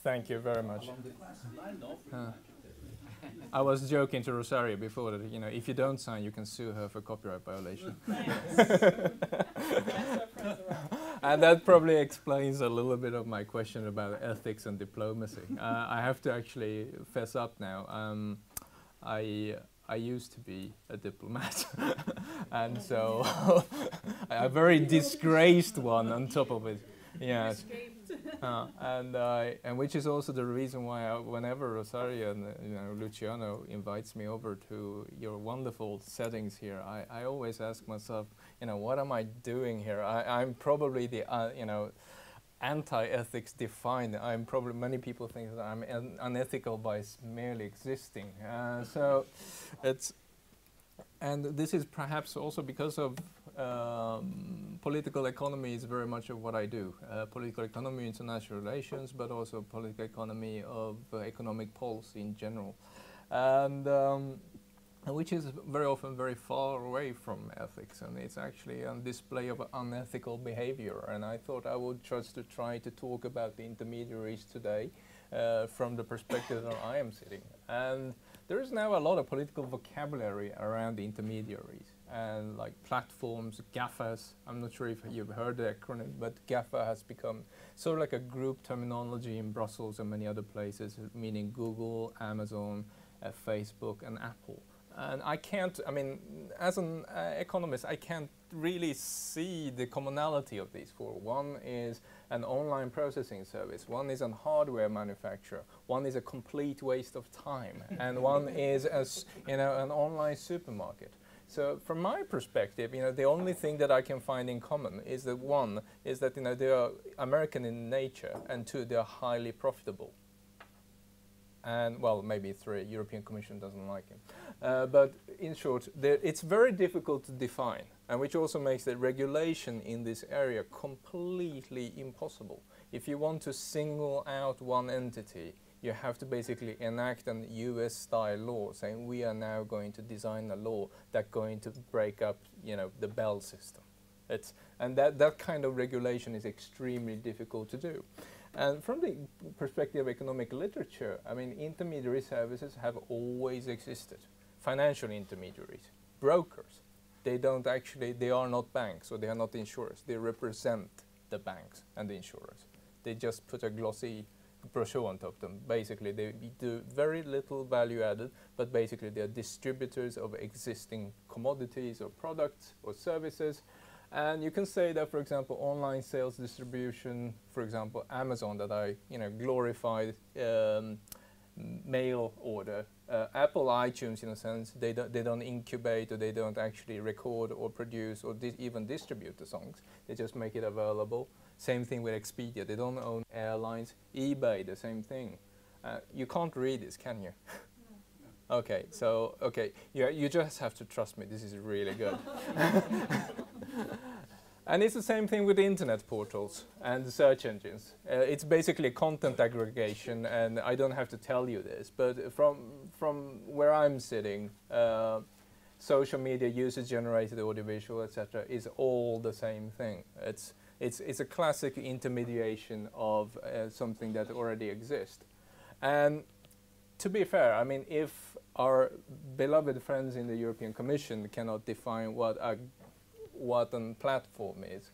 Thank you very much. I was joking to Rosario before that, you know, if you don't sign, you can sue her for copyright violation. And that probably explains a little bit of my question about ethics and diplomacy. I have to actually fess up now. I used to be a diplomat, and so a very disgraced one on top of it. Yes, and which is also the reason why whenever Rosario and Luciano invites me over to your wonderful settings here, I always ask myself, what am I doing here? I'm probably the anti-ethics defined. I'm probably, many people think that I'm unethical by merely existing. So it's, and this is perhaps also because of political economy is very much of what I do. Political economy, international relations, but also political economy of economic policy in general. And which is very often very far away from ethics, and it's actually a display of unethical behavior. And I thought I would just to try to talk about the intermediaries today from the perspective that I am sitting. And there is now a lot of political vocabulary around the intermediaries, and like platforms, GAFAs. I'm not sure if you've heard the acronym, but GAFA has become sort of like a group terminology in Brussels and many other places, meaning Google, Amazon, Facebook, and Apple. And I can't, I mean, as an economist, I can't really see the commonality of these four. One is an online processing service, one is a hardware manufacturer, one is a complete waste of time, and one is an online supermarket. So from my perspective, the only thing that I can find in common is that one is that they are American in nature, and two, they are highly profitable. And well, maybe three, European Commission doesn't like him. But in short, it's very difficult to define, and which also makes the regulation in this area completely impossible. If you want to single out one entity, you have to basically enact an US-style law saying we are now going to design a law that's going to break up, the Bell system. And that kind of regulation is extremely difficult to do. And from the perspective of economic literature, I mean, intermediary services have always existed. Financial intermediaries, brokers, they are not banks, or they are not insurers. They represent the banks and the insurers. They just put a glossy brochure on top of them. Basically, they do very little value added, but basically they are distributors of existing commodities or products or services. And you can say that, for example, online sales distribution, for example, Amazon, that I glorified mail order. Apple iTunes, in a sense, they don't incubate, or they don't actually record or produce or even distribute the songs. They just make it available. Same thing with Expedia. They don't own airlines. eBay, the same thing. You can't read this, can you? No. Okay, so you just have to trust me. This is really good. And it's the same thing with the internet portals and the search engines. It's basically content aggregation, and I don't have to tell you this, but from where I'm sitting, social media, user-generated audiovisual, etc., is all the same thing. It's a classic intermediation of something that already exists. And to be fair, I mean, if our beloved friends in the European Commission cannot define what a platform is,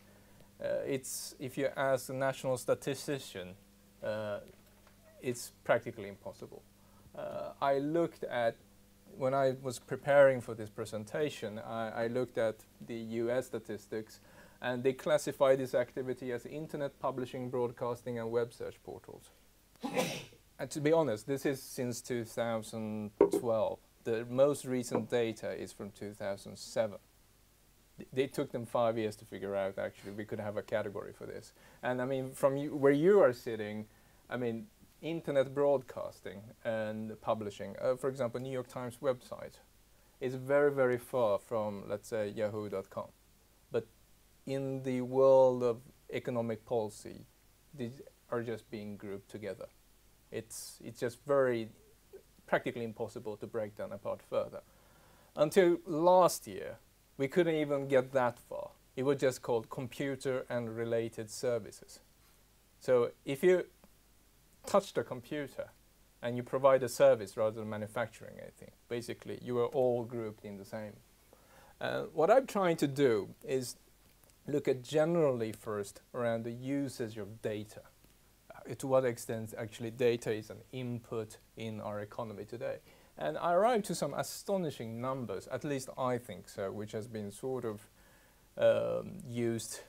if you ask a national statistician, it's practically impossible. I looked at, when I was preparing for this presentation, I looked at the US statistics, and they classify this activity as internet publishing, broadcasting, and web search portals. And to be honest, this is since 2012. The most recent data is from 2007. They took them 5 years to figure out, actually, we could have a category for this. And I mean, from where you are sitting, I mean, internet broadcasting and publishing, for example, New York Times website, is very, very far from, let's say, yahoo.com. But in the world of economic policy, these are just being grouped together. It's just very practically impossible to break them apart further. Until last year, we couldn't even get that far. It was just called computer and related services. So if you touch the computer and you provide a service rather than manufacturing anything. Basically, you are all grouped in the same. What I'm trying to do is look at generally first around the usage of data. To what extent actually data is an input in our economy today. And I arrived to some astonishing numbers, at least I think so, which has been sort of used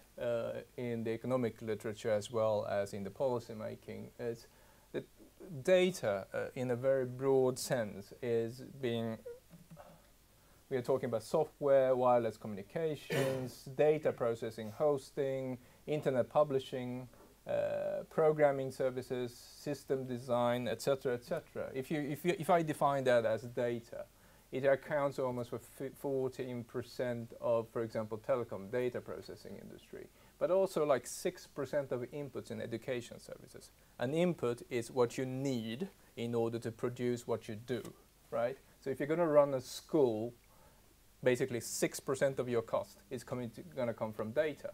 in the economic literature as well as in the policy making. Is that data in a very broad sense is being, we are talking about software, wireless communications, data processing, hosting, internet publishing, programming services, system design, etc., etc. If I define that as data, it accounts almost for 14% of, for example, telecom data processing industry, but also like 6% of inputs in education services. An input is what you need in order to produce what you do, right? So if you're going to run a school, basically 6% of your cost is going to come from data.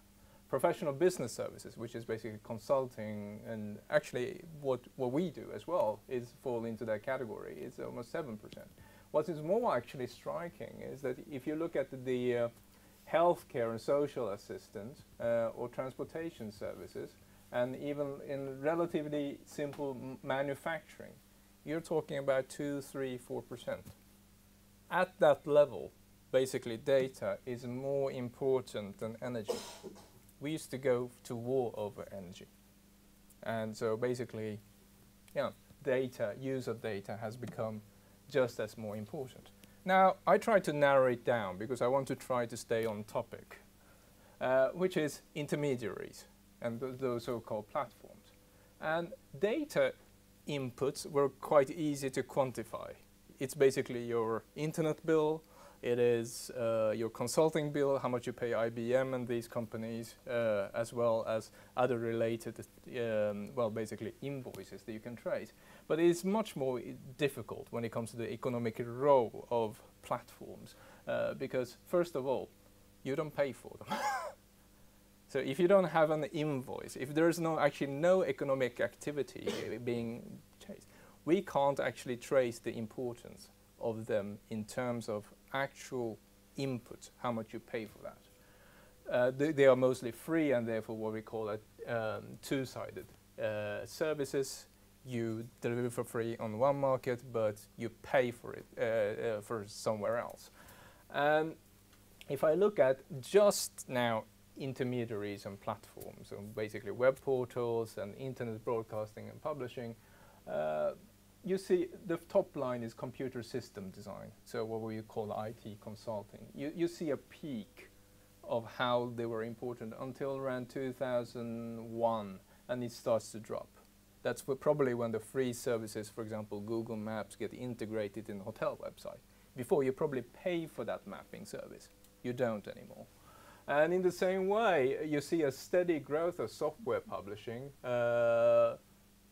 Professional business services, which is basically consulting, and actually what we do as well is fall into that category. It's almost 7%. What is more actually striking is that if you look at the healthcare and social assistance or transportation services, and even in relatively simple manufacturing, you're talking about 2, 3, 4%. At that level, basically data is more important than energy. We used to go to war over energy. And so basically, yeah, data, use of data has become just as more important. Now, I try to narrow it down because I want to try to stay on topic, which is intermediaries and those so-called platforms. And data inputs were quite easy to quantify. It's basically your internet bill, it is your consulting bill, how much you pay IBM and these companies, as well as other related, well, basically invoices that you can trace. But it's much more difficult when it comes to the economic role of platforms, because first of all, you don't pay for them. So if you don't have an invoice, if there's actually no economic activity being chased, we can't actually trace the importance of them in terms of actual input, how much you pay for that. They are mostly free and therefore what we call two-sided services. You deliver for free on one market, but you pay for it for somewhere else. And if I look at just now intermediaries and platforms, so basically web portals and internet broadcasting and publishing, you see the top line is computer system design, so what we call IT consulting. You see a peak of how they were important until around 2001, and it starts to drop. That's probably when the free services, for example, Google Maps, get integrated in the hotel website. Before, you probably pay for that mapping service. You don't anymore. And in the same way, you see a steady growth of software publishing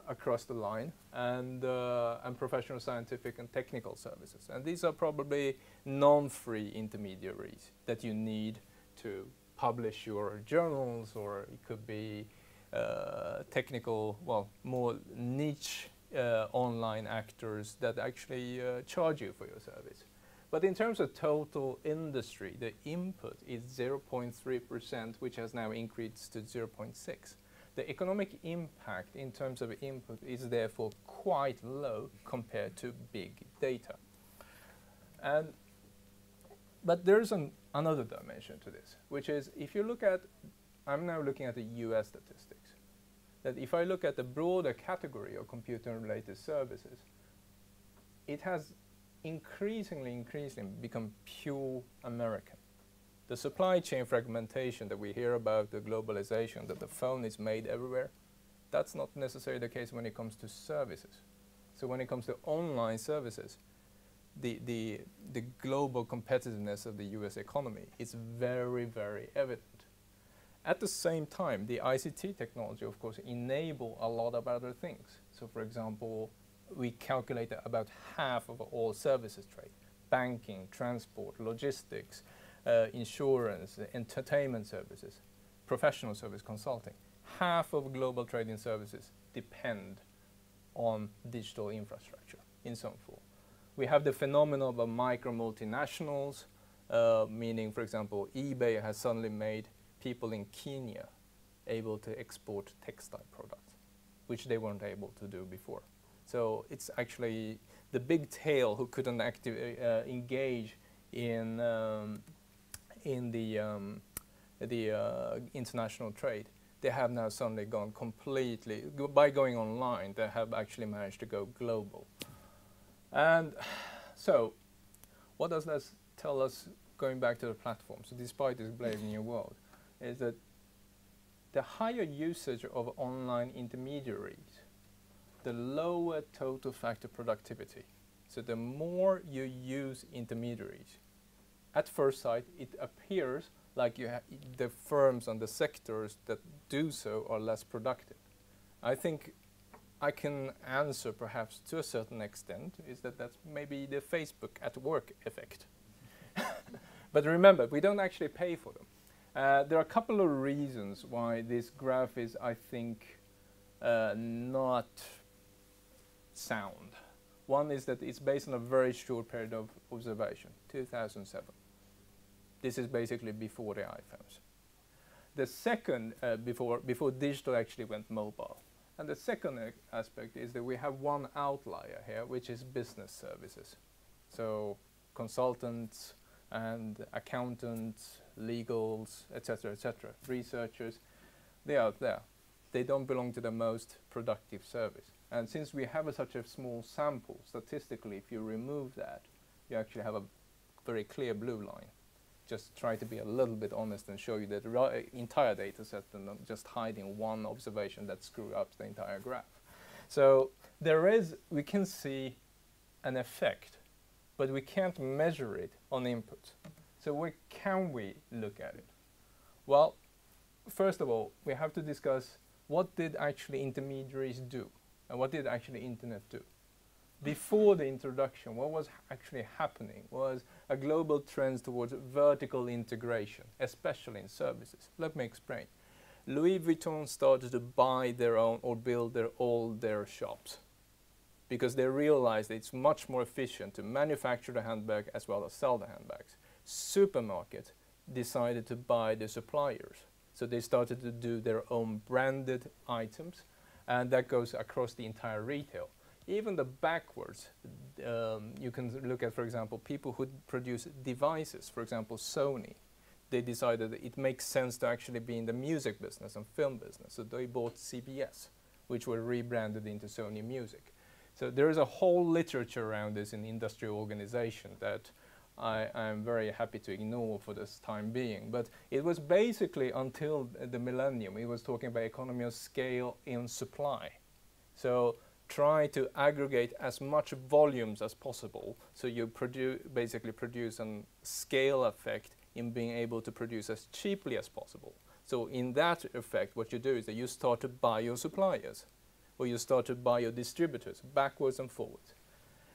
across the line, and professional scientific and technical services. And these are probably non-free intermediaries that you need to publish your journals, or it could be technical, well, more niche online actors that actually charge you for your service. But in terms of total industry, the input is 0.3%, which has now increased to 0.6%. The economic impact in terms of input is therefore quite low compared to big data. But there's another dimension to this, which is if you look at, I'm now looking at the US statistics, that if I look at the broader category of computer-related services, it has increasingly become pure American. The supply chain fragmentation that we hear about, the globalization, that the phone is made everywhere, that's not necessarily the case when it comes to services. So when it comes to online services, the global competitiveness of the US economy is very, very evident. At the same time, the ICT technology, of course, enable a lot of other things. So for example, we calculate that about half of all services trade, banking, transport, logistics, insurance, entertainment services, professional service consulting. Half of global trading services depend on digital infrastructure in some form. We have the phenomenon of micro multinationals, meaning, for example, eBay has suddenly made people in Kenya able to export textile products, which they weren't able to do before. So it's actually the big tail who couldn't engage in the international trade. They have now suddenly gone completely, by going online, they have actually managed to go global. And so, what does that tell us going back to the platform? So despite this brave new world, is that the higher usage of online intermediaries, the lower total factor productivity. So the more you use intermediaries, at first sight, it appears like the firms and the sectors that do so are less productive. I think I can answer perhaps to a certain extent is that that's maybe the Facebook at work effect. But remember, we don't actually pay for them. There are a couple of reasons why this graph is, I think, not sound. One is that it's based on a very short period of observation, 2007. This is basically before the iPhones. The second, before digital actually went mobile. And the second aspect is that we have one outlier here, which is business services. So consultants and accountants, legals, etc., researchers, they're out there. They don't belong to the most productive service. And since we have such a small sample, statistically, if you remove that, you actually have a very clear blue line. Just try to be a little bit honest and show you that the entire data set and not just hiding one observation that screws up the entire graph. So we can see an effect, but we can't measure it on inputs. So where can we look at it? Well, first of all, we have to discuss what did actually intermediaries do and what did actually internet do. Before the introduction, what was actually happening was a global trend towards vertical integration, especially in services. Let me explain. Louis Vuitton started to buy their own or build all their shops because they realized it's much more efficient to manufacture the handbag as well as sell the handbags. Supermarkets decided to buy the suppliers. So they started to do their own branded items, and that goes across the entire retail. Even the backwards, you can look at, for example, people who produce devices, for example, Sony. They decided that it makes sense to actually be in the music business and film business. So they bought CBS, which were rebranded into Sony Music. So there is a whole literature around this in industry organization that I am very happy to ignore for this time being. But it was basically until the millennium, it was talking about economy of scale in supply. So try to aggregate as much volumes as possible, so you basically produce a scale effect in being able to produce as cheaply as possible. So in that effect, what you do is that you start to buy your suppliers, or you start to buy your distributors, backwards and forwards.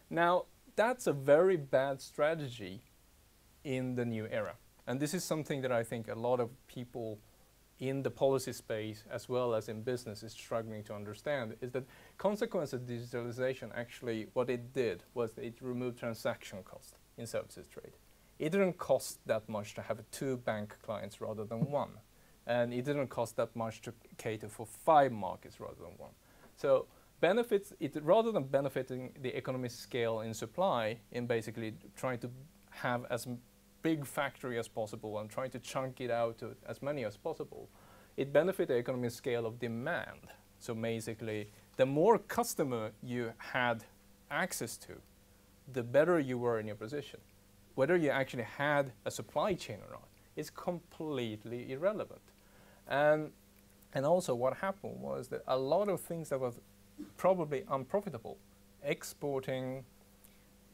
Now, that's a very bad strategy in the new era. And this is something that I think a lot of people in the policy space as well as in business is struggling to understand, is that consequence of digitalization, actually what it did was that it removed transaction cost in services trade. It didn't cost that much to have 2 bank clients rather than 1. And it didn't cost that much to cater for 5 markets rather than 1. So benefits, rather than benefiting the economic scale in supply in basically trying to have as big factory as possible and trying to chunk it out to as many as possible, it benefits the economic scale of demand. So basically, the more customer you had access to, the better you were in your position. Whether you actually had a supply chain or not is completely irrelevant. And also what happened was that a lot of things that was probably unprofitable, exporting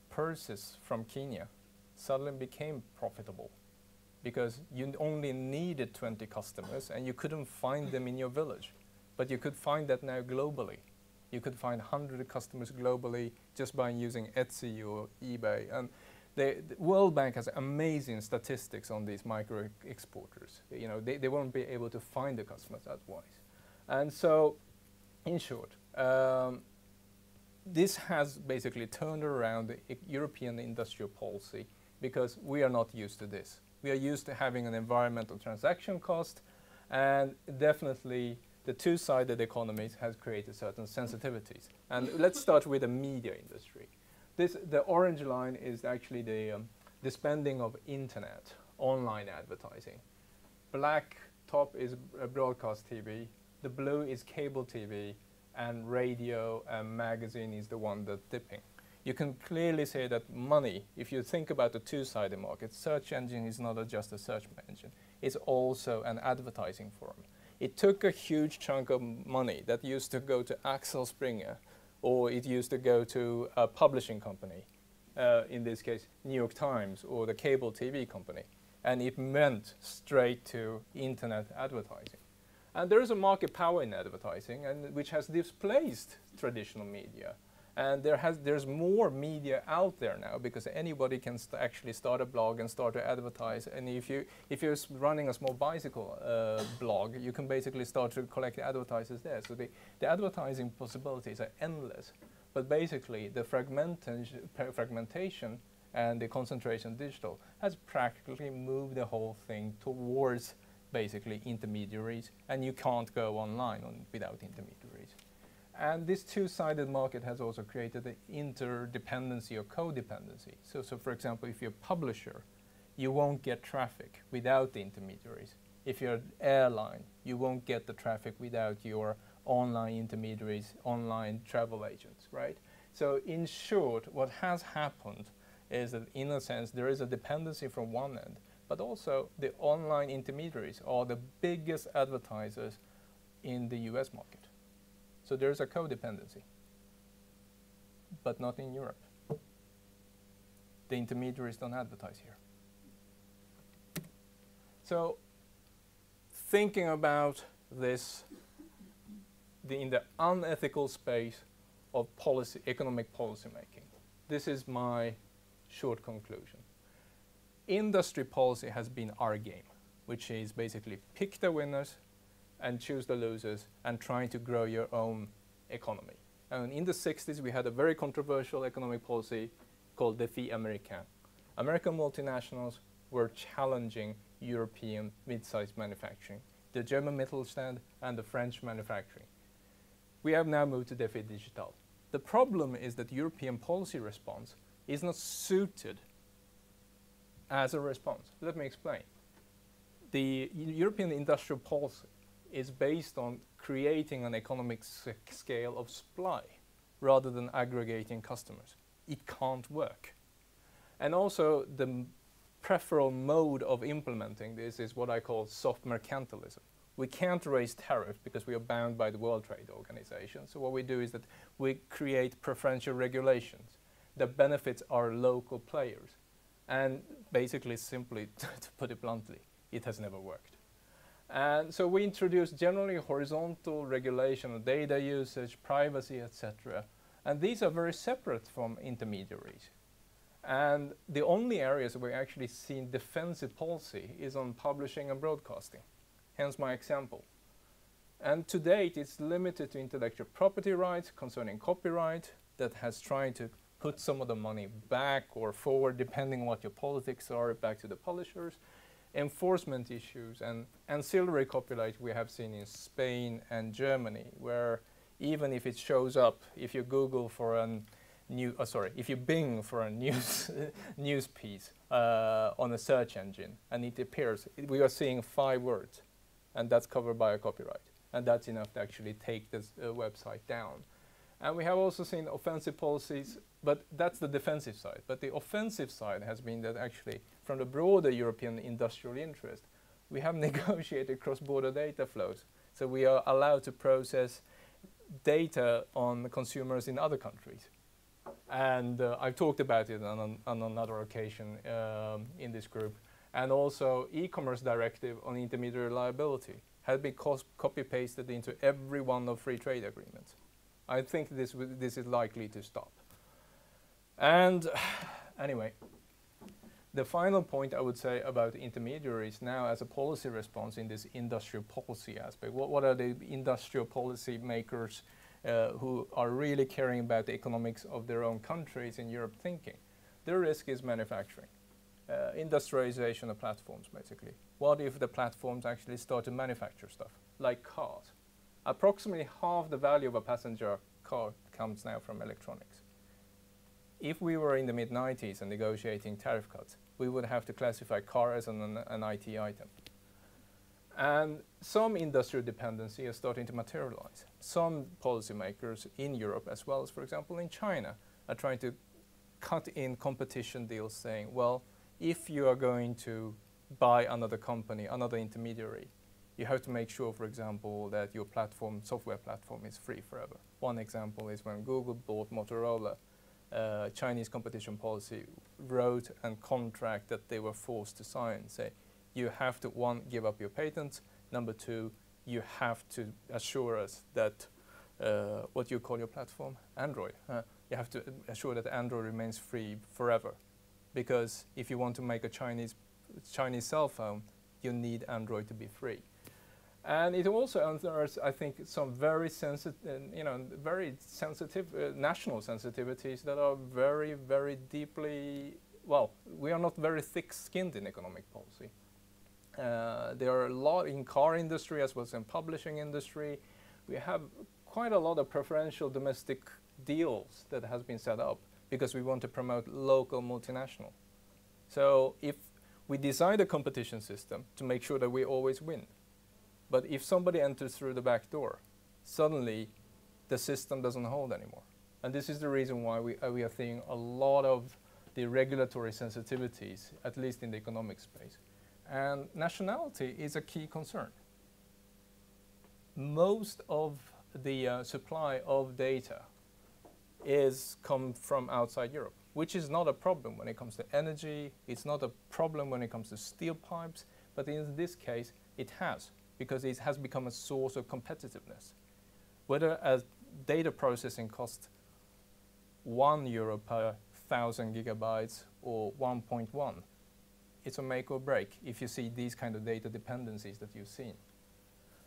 purses from Kenya, suddenly became profitable because you only needed 20 customers and you couldn't find them in your village. But you could find that now globally. You could find 100 customers globally just by using Etsy or eBay. And the World Bank has amazing statistics on these micro exporters. You know, they won't be able to find the customers otherwise. And so, in short, this has basically turned around the European industrial policy because we are not used to this. We are used to having an environmental transaction cost, and definitely the two-sided economies has created certain sensitivities. And let's start with the media industry. The orange line is actually the spending of internet, online advertising. Black top is broadcast TV, the blue is cable TV, and radio and magazine is the one that's dipping. You can clearly say that money, if you think about the two-sided market, search engine is not just a search engine, it's also an advertising firm. It took a huge chunk of money that used to go to Axel Springer, or it used to go to a publishing company, in this case New York Times or the cable TV company, and it went straight to internet advertising. And there is a market power in advertising, and which has displaced traditional media. And there's more media out there now because anybody can actually start a blog and start to advertise. And if you're running a small bicycle blog, you can basically start to collect advertisers there. So the advertising possibilities are endless. But basically, the fragmentation and the concentration digital has practically moved the whole thing towards basically intermediaries, and you can't go online without intermediaries. And this two-sided market has also created an interdependency or codependency. So for example, if you're a publisher, you won't get traffic without the intermediaries. If you're an airline, you won't get the traffic without your online intermediaries, online travel agents, right? So in short, what has happened is that in a sense, there is a dependency from one end, but also the online intermediaries are the biggest advertisers in the US market. So there's a codependency, but not in Europe. The intermediaries don't advertise here. So thinking about this in the unethical space of economic policy making, this is my short conclusion. Industry policy has been our game, which is basically pick the winners and choose the losers and trying to grow your own economy. And in the 60s, we had a very controversial economic policy called Défi Américain. American multinationals were challenging European mid-sized manufacturing, the German Mittelstand and the French manufacturing. We have now moved to Défi Digital. The problem is that European policy response is not suited as a response. Let me explain. The European industrial policy is based on creating an economic scale of supply rather than aggregating customers. It can't work. And also the preferable mode of implementing this is what I call soft mercantilism. We can't raise tariffs because we are bound by the World Trade Organization. So what we do is that we create preferential regulations that benefits our local players. And basically, simply, to put it bluntly, it has never worked. And so we introduced generally horizontal regulation of data usage, privacy, etc. And these are very separate from intermediaries. And the only areas where we actually see defensive policy is on publishing and broadcasting, hence my example. And to date, it's limited to intellectual property rights concerning copyright that has tried to put some of the money back or forward, depending on what your politics are, back to the publishers. Enforcement issues and ancillary copyright we have seen in Spain and Germany, where even if it shows up, if you Google for a if you Bing for a news piece on a search engine and it appears, we are seeing 5 words, and that's covered by a copyright, and that's enough to actually take this website down. And we have also seen offensive policies, but that's the defensive side. But the offensive side has been that actually, from the broader European industrial interest, we have negotiated cross-border data flows. So we are allowed to process data on consumers in other countries. And I've talked about it on another occasion in this group. And also, e-commerce directive on intermediary liability has been copy-pasted into every one of free trade agreements. I think this is likely to stop. And anyway, the final point I would say about intermediaries now as a policy response in this industrial policy aspect. What are the industrial policy makers who are really caring about the economics of their own countries in Europe thinking. The risk is manufacturing, industrialization of platforms, basically. What if the platforms actually start to manufacture stuff, like cars? Approximately half the value of a passenger car comes now from electronics. If we were in the mid-90s and negotiating tariff cuts, we would have to classify car as an IT item. And some industrial dependency is starting to materialize. Some policymakers in Europe, as well as, for example, in China, are trying to cut in competition deals saying, well, if you are going to buy another company, another intermediary, you have to make sure, for example, that your platform, software platform is free forever. One example is when Google bought Motorola, Chinese competition policy wrote a contract that they were forced to sign, say, you have to, one, give up your patents, number two, you have to assure us that, what you call your platform? Android. You have to assure that Android remains free forever. Because if you want to make a Chinese cell phone, you need Android to be free. And it also unearths, I think, some very sensitive, national sensitivities that are very, very deeply, well, we are not very thick-skinned in economic policy. There are a lot in car industry as well as in publishing industry. We have quite a lot of preferential domestic deals that has been set up because we want to promote local multinational. So if we design a competition system to make sure that we always win, but if somebody enters through the back door, suddenly the system doesn't hold anymore. And this is the reason why we are seeing a lot of the regulatory sensitivities, at least in the economic space. And nationality is a key concern. Most of the supply of data come from outside Europe, which is not a problem when it comes to energy. It's not a problem when it comes to steel pipes. But in this case, it has, because it has become a source of competitiveness. Whether a data processing costs €1 per 1,000 gigabytes or 1.1, it's a make or break if you see these kind of data dependencies that you've seen.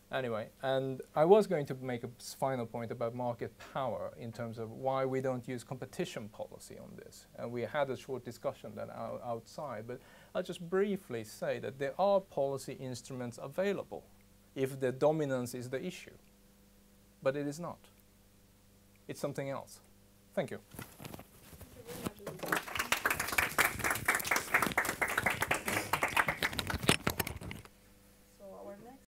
Anyway, and I was going to make a final point about market power in terms of why we don't use competition policy on this. And we had a short discussion that outside, but I'll just briefly say that there are policy instruments available if the dominance is the issue. But it is not. It's something else. Thank you.